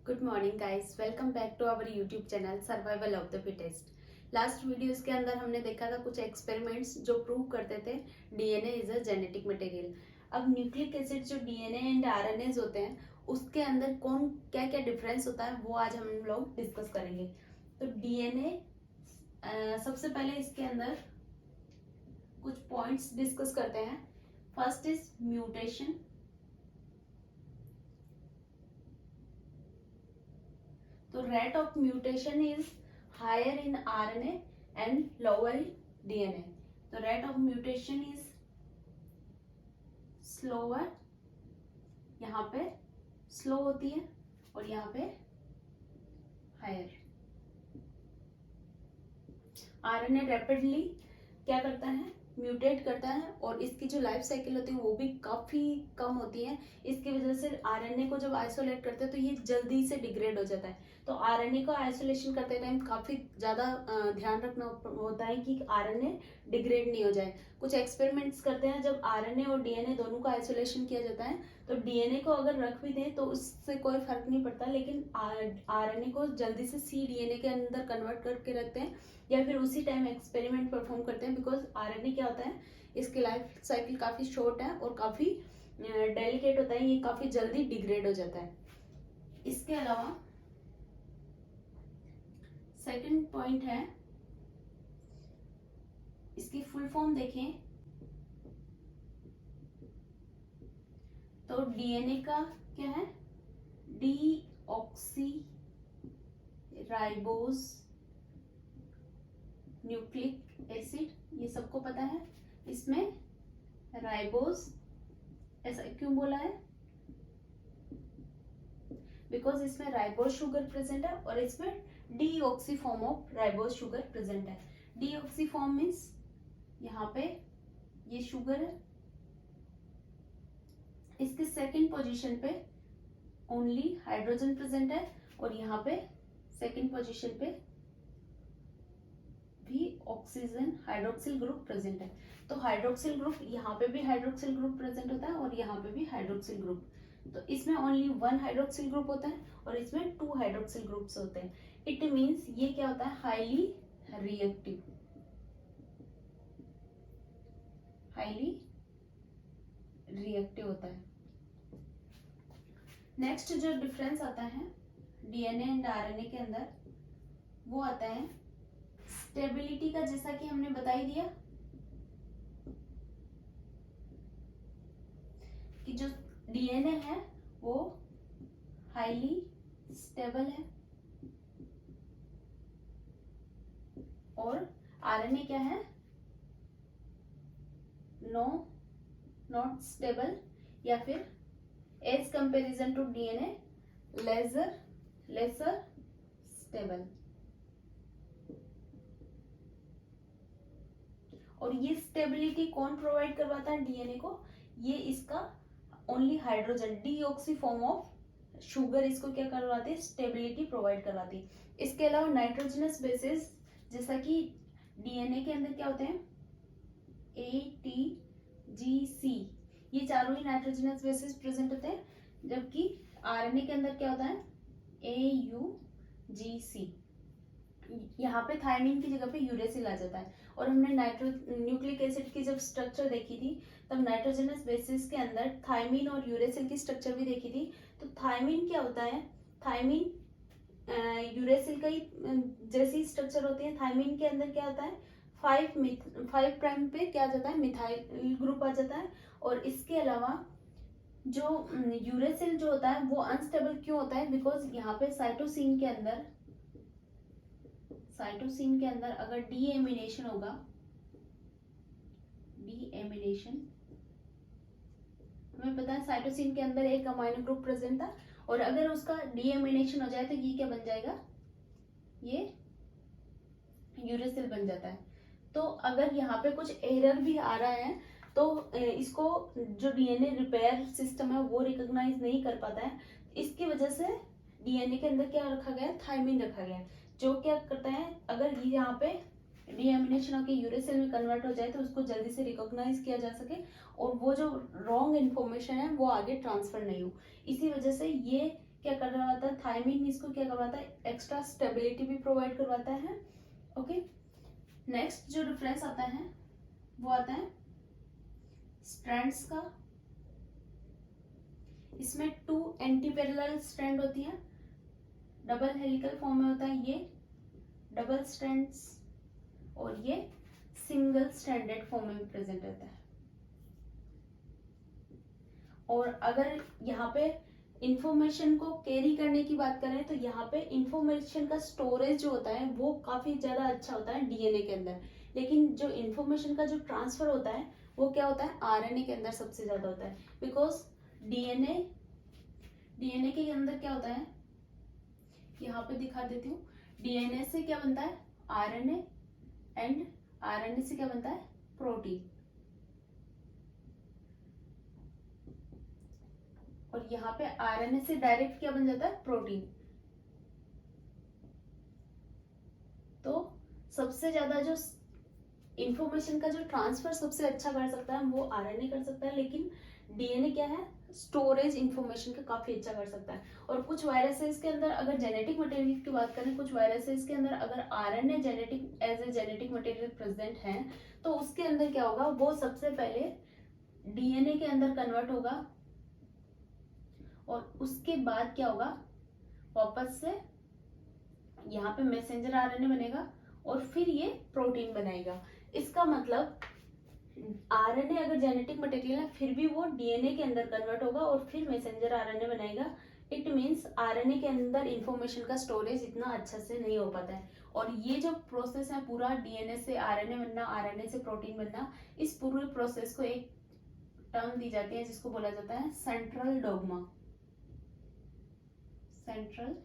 Good morning guys, welcome back to our YouTube channel survival of the fittest. Last videos के अंदर हमने देखा था कुछ एक्सपेरिमेंट्स जो प्रूव करते थे DNA is a genetic material. अब न्यूक्लिक एसिड जो डीएनए एंड आरएनए होते हैं उसके अंदर कौन क्या क्या डिफरेंस होता है वो आज हम लोग डिस्कस करेंगे। तो डीएनए सबसे पहले इसके अंदर कुछ पॉइंट्स डिस्कस करते हैं। First is mutation. तो rate of mutation is higher in RNA and lower in DNA. तो rate of mutation is slower, यहाँ पे slow होती है और यहाँ पे higher। RNA rapidly क्या करता है, म्यूटेट करता है और इसकी जो लाइफ साइकिल होती है वो भी काफी कम होती है। इसकी वजह से आरएनए को जब आइसोलेट करते हैं तो ये जल्दी से डिग्रेड हो जाता है। तो आरएनए को आइसोलेशन करते टाइम काफी ज्यादा ध्यान रखना होता है कि आरएनए डिग्रेड नहीं हो जाए। कुछ एक्सपेरिमेंट्स करते हैं जब आरएनए और डीएनए दोनों का आइसोलेशन किया जाता है तो डीएनए को अगर रख भी दें तो उससे कोई फर्क नहीं पड़ता, लेकिन आरएनए को जल्दी से सी डीएनए के अंदर कन्वर्ट करके रखते हैं या फिर उसी टाइम एक्सपेरिमेंट परफॉर्म करते हैं। बिकॉज आरएनए क्या होता है, इसकी लाइफ साइकिल काफी शॉर्ट है और काफी डेलिकेट होता है, ये काफी जल्दी डिग्रेड हो जाता है। इसके अलावा सेकंड पॉइंट है, इसकी फुल फॉर्म देखें तो डीएनए का क्या है, डीऑक्सी राइबोज न्यूक्लिक एसिड, ये सबको पता है। इसमें राइबोज ऐसा क्यों बोला है, बिकॉज इसमें राइबोज शुगर प्रेजेंट है और इसमें deoxy form of ribose sugar present है। डीऑक्सी फॉर्म मीन्स यहाँ पे ये शुगर है, इसके सेकंड पोजीशन पे ओनली हाइड्रोजन प्रेजेंट है और यहाँ पे सेकंड पोजीशन पे भी ऑक्सीजन हाइड्रोक्सिल ग्रुप प्रेजेंट है। तो हाइड्रोक्सिल ग्रुप, यहाँ पे भी हाइड्रोक्सिल ग्रुप प्रेजेंट होता है और यहाँ पे भी हाइड्रोक्सिल ग्रुप। तो इसमें ओनली वन हाइड्रोक्सिल ग्रुप होता है और इसमें टू हाइड्रोक्सिल ग्रुप्स होते हैं। इट मींस ये क्या होता है, हाईली रिएक्टिव, हाईली रिएक्टिव होता है। नेक्स्ट जो डिफरेंस आता है डीएनए एंड आरएनए के अंदर वो आता है स्टेबिलिटी का। जैसा कि हमने बता ही दिया कि जो डीएनए है वो हाईली स्टेबल है और आरएनए क्या है, नॉट स्टेबल या फिर as comparison to DNA lesser stable. और ये स्टेबिलिटी कौन प्रोवाइड करवाता है डीएनए को, ये इसका only hydrogen deoxy form of sugar इसको क्या करवाती है, स्टेबिलिटी प्रोवाइड करवाती है। इसके अलावा नाइट्रोजनस बेसिस, जैसा कि डीएनए के अंदर क्या होते हैं, ATGC, ये चारों ही नाइट्रोजनस बेसिस प्रेजेंट होते हैं, जबकि आरएनए के अंदर क्या होता है, AUGC। यहाँ पे थायमिन की जगह पे यूरेसिल आ जाता है। और हमने न्यूक्लिक एसिड की जब स्ट्रक्चर देखी थी तब नाइट्रोजनस बेसिस के अंदर थायमिन और यूरेसिल की स्ट्रक्चर भी देखी थी। तो थायमिन क्या होता है, थायमिन यूरेसिल का ही जैसी स्ट्रक्चर होती है। थायमिन के अंदर क्या होता है, 5 प्राइम पे क्या आ जाता है, मिथाइल ग्रुप आ जाता है। और इसके अलावा जो यूरेसिल जो होता है वो अनस्टेबल क्यों होता है, बिकॉज यहाँ पे साइटोसिन के अंदर अगर डीएमिनेशन होगा, डीएमिनेशन हमें पता है साइटोसिन के अंदर एक अमाइनो ग्रुप प्रेजेंट था और अगर उसका डीएमिनेशन हो जाए तो ये क्या बन जाएगा, ये यूरेसिल बन जाता है। तो अगर यहाँ पे कुछ एरर भी आ रहा है तो इसको जो डीएनए रिपेयर सिस्टम है वो रिकॉग्नाइज नहीं कर पाता है। इसकी वजह से डीएनए के अंदर क्या रखा गया है, थायमिन रखा गया है, जो क्या करता है, अगर ये यहाँ पे डीएमिनेशन होकर यूरेसिल में कन्वर्ट हो जाए तो उसको जल्दी से रिकॉग्नाइज किया जा सके और वो जो रॉन्ग इन्फॉर्मेशन है वो आगे ट्रांसफर नहीं हो। इसी वजह से ये क्या कर रहा होता है, थायमिन इसको क्या करवाता है, एक्स्ट्रा स्टेबिलिटी भी प्रोवाइड करवाता है। ओके, नेक्स्ट जो डिफरेंस आता है वो आता है स्ट्रैंड्स का। इसमें 2 एंटी पैरेलल स्ट्रैंड होती है, डबल हेलिकल फॉर्म में होता है ये डबल स्ट्रैंड्स, और ये सिंगल स्ट्रैंडेड फॉर्म में प्रेजेंट रहता है। और अगर यहाँ पे इंफॉर्मेशन को कैरी करने की बात करें तो यहाँ पे इंफॉर्मेशन का स्टोरेज जो होता है वो काफी ज्यादा अच्छा होता है डीएनए के अंदर, लेकिन जो इंफॉर्मेशन का जो ट्रांसफर होता है वो क्या होता है, आरएनए के अंदर सबसे ज्यादा होता है। बिकॉज डीएनए के अंदर क्या होता है, यहाँ पे दिखा देती हूँ, डीएनए से क्या बनता है, आरएनए, एंड आरएनए से क्या बनता है, प्रोटीन। और यहाँ पे आरएनए से डायरेक्ट क्या बन जाता है, प्रोटीन। तो सबसे ज्यादा जो इंफॉर्मेशन का जो ट्रांसफर सबसे अच्छा कर सकता है वो आरएनए कर सकता है, लेकिन डीएनए क्या है, स्टोरेज इंफॉर्मेशन का काफी अच्छा कर सकता है। और कुछ वायरसेस के अंदर अगर जेनेटिक मटेरियल की बात करें, कुछ वायरसेस के अंदर अगर RNA genetic as a genetic material present है तो उसके अंदर क्या होगा, वो सबसे पहले डीएनए के अंदर कन्वर्ट होगा और उसके बाद क्या होगा, वापस से यहाँ पे मैसेंजर आरएनए बनेगा और फिर ये प्रोटीन बनाएगा। इसका मतलब आरएनए अगर जेनेटिक मटेरियल है फिर भी वो डीएनए के अंदर कन्वर्ट होगा और फिर मैसेंजर आरएनए बनाएगा। इट मीन्स आरएनए के अंदर इंफॉर्मेशन का स्टोरेज इतना अच्छा से नहीं हो पाता है। और ये जो प्रोसेस है पूरा, डीएनए से आरएनए बनना, आरएनए से प्रोटीन बनना, इस पूरे प्रोसेस को एक टर्म दी जाती है जिसको बोला जाता है सेंट्रल डोग्मा। Central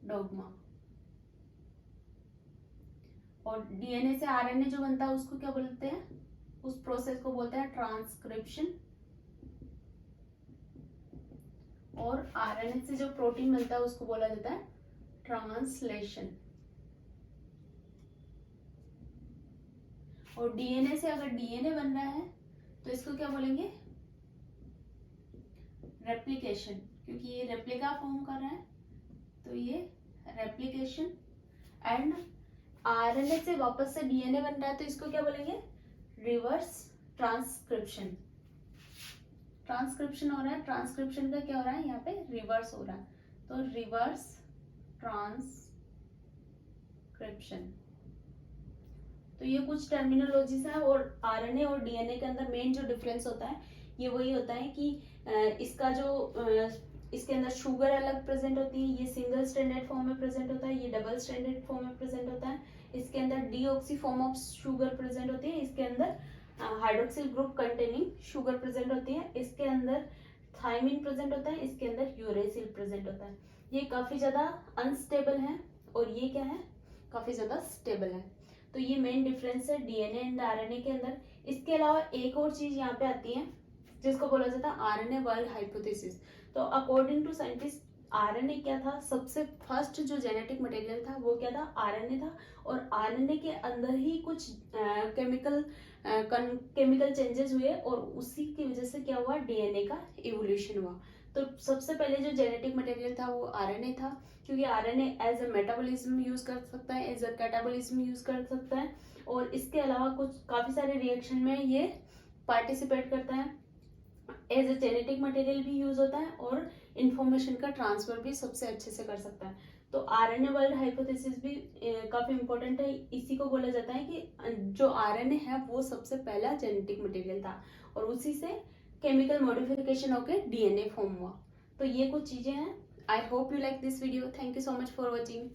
dogma. और डीएनए से आरएनए जो बनता है उसको क्या बोलते हैं, उस प्रोसेस को बोलते हैं ट्रांसक्रिप्शन। और आरएनए से जो प्रोटीन बनता है उसको बोला जाता है ट्रांसलेशन। और डीएनए से अगर डीएनए बन रहा है तो इसको क्या बोलेंगे, रेप्लिकेशन, क्योंकि ये रेप्लिका फॉर्म कर रहा है तो ये रेप्लिकेशन। एंड आरएनए से वापस से डीएनए बन रहा है तो इसको क्या बोलेंगे, रिवर्स ट्रांसक्रिप्शन। ट्रांसक्रिप्शन हो रहा है, ट्रांसक्रिप्शन का क्या हो रहा है, यहाँ पे रिवर्स हो रहा है, तो रिवर्स ट्रांसक्रिप्शन। तो ये कुछ टर्मिनोलॉजीज है। और आरएनए और डीएनए के अंदर मेन जो डिफरेंस होता है ये वही होता है कि इसका जो इसके अंदर शुगर अलग प्रेजेंट होती है, ये सिंगल स्ट्रैंडेड फॉर्म में प्रेजेंट होता है, ये डबल स्ट्रैंडेड फॉर्म में प्रेजेंट होता है। इसके अंदर deoxy form of sugar present होती है, इसके अंदर hydroxyl group containing sugar present होती है, इसके अंदर थायमिन प्रेजेंट होता है, इसके अंदर यूरेसिल प्रेजेंट होता है। ये काफी ज्यादा अनस्टेबल है और ये क्या है, काफी ज्यादा स्टेबल है। तो ये मेन डिफरेंस है डीएनए एंड आरएनए के अंदर। इसके अलावा एक और चीज यहाँ पे आती है जिसको बोला जाता है आरएनए वर्ल्ड हाइपोथेसिस। तो अकॉर्डिंग टू साइंटिस्ट आरएनए क्या था, सबसे फर्स्ट जो जेनेटिक मटेरियल था वो क्या था, आरएनए था। और आरएनए के अंदर ही कुछ केमिकल चेंजेस हुए और उसी की वजह से क्या हुआ, डीएनए का इवोल्यूशन हुआ। तो सबसे पहले जो जेनेटिक मटेरियल था वो आरएनए था, क्योंकि RNA as a metabolism use कर सकता है, एज अ कैटाबॉलिज्म यूज कर सकता है, और इसके अलावा कुछ काफी सारे रिएक्शन में ये पार्टिसिपेट करता है, एज ए जेनेटिक मटेरियल भी यूज होता है और इंफॉर्मेशन का ट्रांसफर भी सबसे अच्छे से कर सकता है। तो आरएनए वर्ल्ड हाइपोथेसिस भी काफी इंपॉर्टेंट है। इसी को बोला जाता है कि जो आरएनए है वो सबसे पहला जेनेटिक मटेरियल था और उसी से केमिकल मॉडिफिकेशन होकर डीएनए फॉर्म हुआ। तो ये कुछ चीजें हैं। I hope you like this video. Thank you so much for watching.